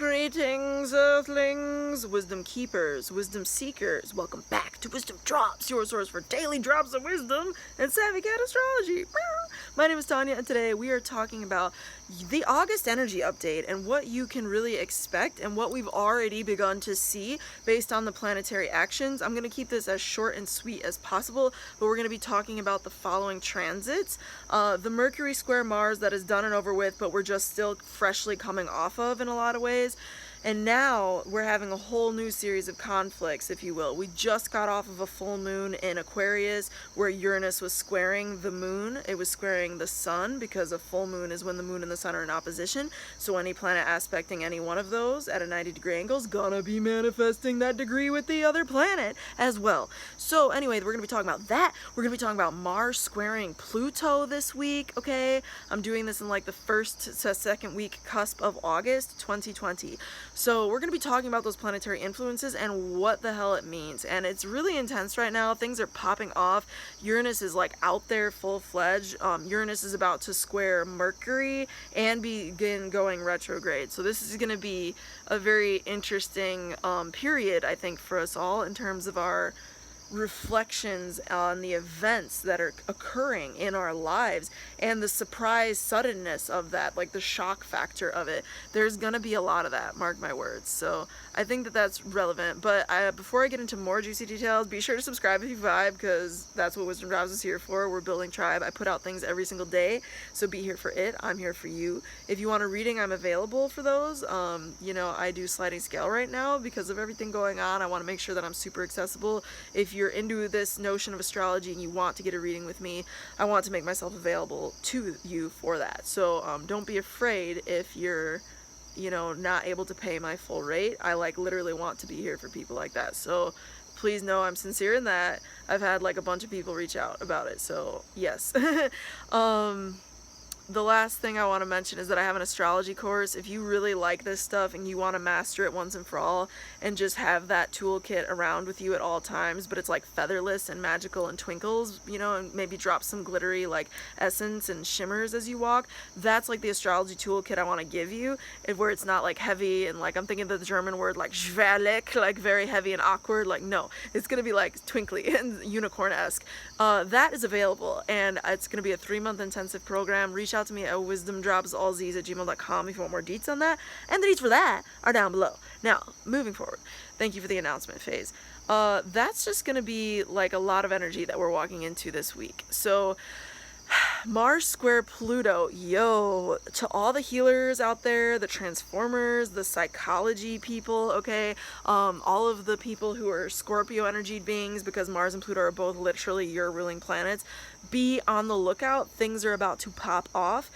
Greetings, Earthlings, Wisdom Keepers, Wisdom Seekers. Welcome back to WizdomDropz, your source for daily drops of wisdom and savvy cat astrology. My name is TONIA, and today we are talking about the August energy update and what you can really expect and what we've already begun to see based on the planetary actions. I'm going to keep this as short and sweet as possible, but we're going to be talking about the following transits. The Mercury square Mars that is done and over with, but we're just still freshly coming off of in a lot of ways. And now we're having a whole new series of conflicts, if you will. We just got off of a full moon in Aquarius where Uranus was squaring the moon. It was squaring the sun because a full moon is when the moon and the sun are in opposition. So any planet aspecting any one of those at a 90-degree angle is gonna be manifesting that degree with the other planet as well. So anyway, we're gonna be talking about that. We're gonna be talking about Mars squaring Pluto this week, okay? I'm doing this in like the first to second week cusp of August 2020. So we're going to be talking about those planetary influences and what the hell it means. And it's really intense right now. Things are popping off. Uranus is like out there full-fledged. Uranus is about to square Mercury and begin going retrograde. So this is going to be a very interesting period, I think, for us all in terms of our reflections on the events that are occurring in our lives and the surprise suddenness of that, like the shock factor of it. There's gonna be a lot of that, mark my words. So I think that that's relevant. But before I get into more juicy details, be sure to subscribe if you vibe, because that's what WizdomDropz is here for. We're building tribe. I put out things every single day, so be here for it. I'm here for you. If you want a reading, I'm available for those. You know, I do sliding scale right now because of everything going on. I want to make sure that I'm super accessible. If you're into this notion of astrology and you want to get a reading with me, I want to make myself available to you for that. So don't be afraid if you're, you know, not able to pay my full rate. I like literally want to be here for people like that. So please know I'm sincere in that. I've had like a bunch of people reach out about it. So yes. The last thing I want to mention is that I have an astrology course. If you really like this stuff and you want to master it once and for all and just have that toolkit around with you at all times, but it's like featherless and magical and twinkles, you know, and maybe drop some glittery like essence and shimmers as you walk, that's like the astrology toolkit I want to give you, where it's not like heavy and like, I'm thinking of the German word like schwerlich, like very heavy and awkward. Like, no, it's going to be like twinkly and unicorn-esque. That is available, and it's going to be a 3-month intensive program. Reach out to me at WizdomDropz@gmail.com if you want more deets on that, and the deets for that are down below. Now, moving forward, thank you for the announcement phase. That's just going to be like a lot of energy that we're walking into this week. So Mars square Pluto, yo, to all the healers out there, the transformers, the psychology people, okay, all of the people who are Scorpio energy beings, because Mars and Pluto are both literally your ruling planets, be on the lookout. Things are about to pop off.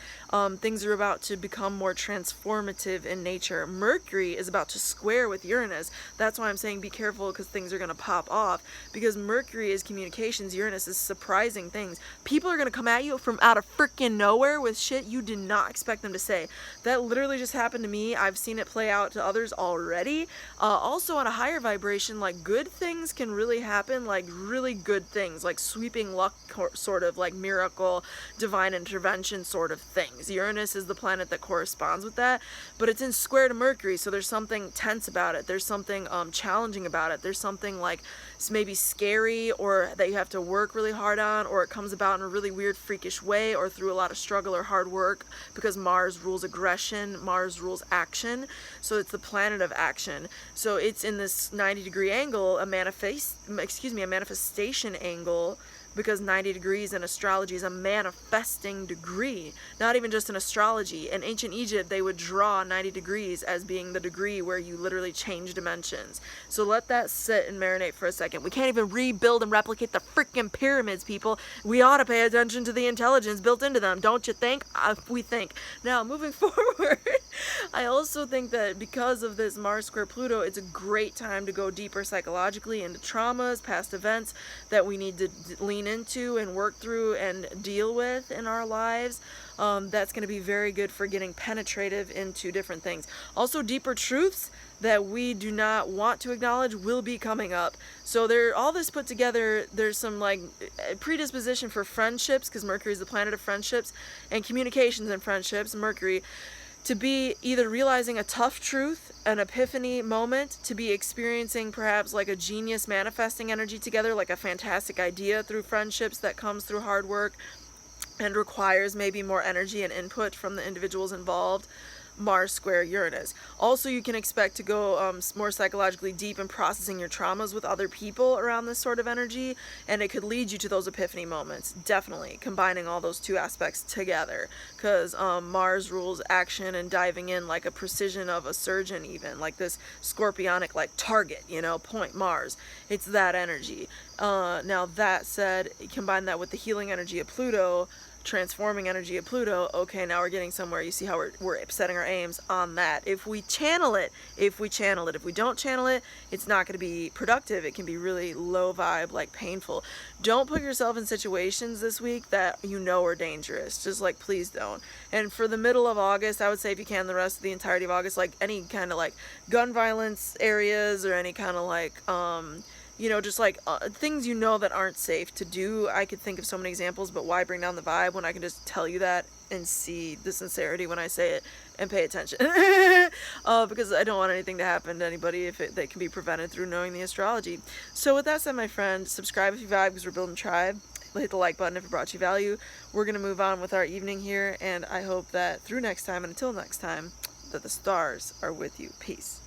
Things are about to become more transformative in nature. Mercury is about to square with Uranus. That's why I'm saying be careful, because things are going to pop off, because Mercury is communications, Uranus is surprising things. People are going to come at you from out of freaking nowhere with shit you did not expect them to say. That literally just happened to me. I've seen it play out to others already. Also on a higher vibration, like good things can really happen, like really good things, like sweeping luck sort of, like miracle, divine intervention sort of things. Uranus is the planet that corresponds with that, but it's in square to Mercury, so there's something tense about it. There's something challenging about it. There's something like maybe scary, or that you have to work really hard on, or it comes about in a really weird freakish way, or through a lot of struggle or hard work, because Mars rules aggression, Mars rules action, so it's the planet of action. So it's in this 90-degree angle, a manifestation angle, because 90 degrees in astrology is a manifesting degree, not even just in astrology. In ancient Egypt, they would draw 90 degrees as being the degree where you literally change dimensions. So let that sit and marinate for a second. We can't even rebuild and replicate the freaking pyramids, people. We ought to pay attention to the intelligence built into them, don't you think? We think. Now, moving forward, I also think that because of this Mars square Pluto, it's a great time to go deeper psychologically into traumas, past events that we need to lean into and work through and deal with in our lives. That's going to be very good for getting penetrative into different things. Also, deeper truths that we do not want to acknowledge will be coming up. So all this put together, there's some like predisposition for friendships, because Mercury is the planet of friendships, and communications and friendships, Mercury, to be either realizing a tough truth an epiphany moment, to be experiencing perhaps like a genius manifesting energy together, like a fantastic idea through friendships that comes through hard work and requires maybe more energy and input from the individuals involved. Mars square Uranus. Also, you can expect to go more psychologically deep in processing your traumas with other people around this sort of energy, and it could lead you to those epiphany moments. Definitely combining all those two aspects together, because Mars rules action and diving in like a precision of a surgeon, even like this scorpionic like target, you know, point Mars. It's that energy. Now that said, combine that with the healing energy of Pluto, transforming energy of Pluto. Okay, now we're getting somewhere. You see how we're setting our aims on that. If we channel it, if we don't channel it, it's not going to be productive. It can be really low vibe, like painful. Don't put yourself in situations this week that you know are dangerous. Just like, please don't. And for the middle of August, I would say if you can, the rest of the entirety of August, like any kind of like gun violence areas or any kind of like you know, just like things you know that aren't safe to do. I could think of so many examples, but why bring down the vibe when I can just tell you that and see the sincerity when I say it and pay attention. Because I don't want anything to happen to anybody if they can be prevented through knowing the astrology. So with that said, my friend, subscribe if you vibe, because we're building tribe. Hit the like button if it brought you value. We're going to move on with our evening here, and I hope that through next time and until next time, that the stars are with you. Peace.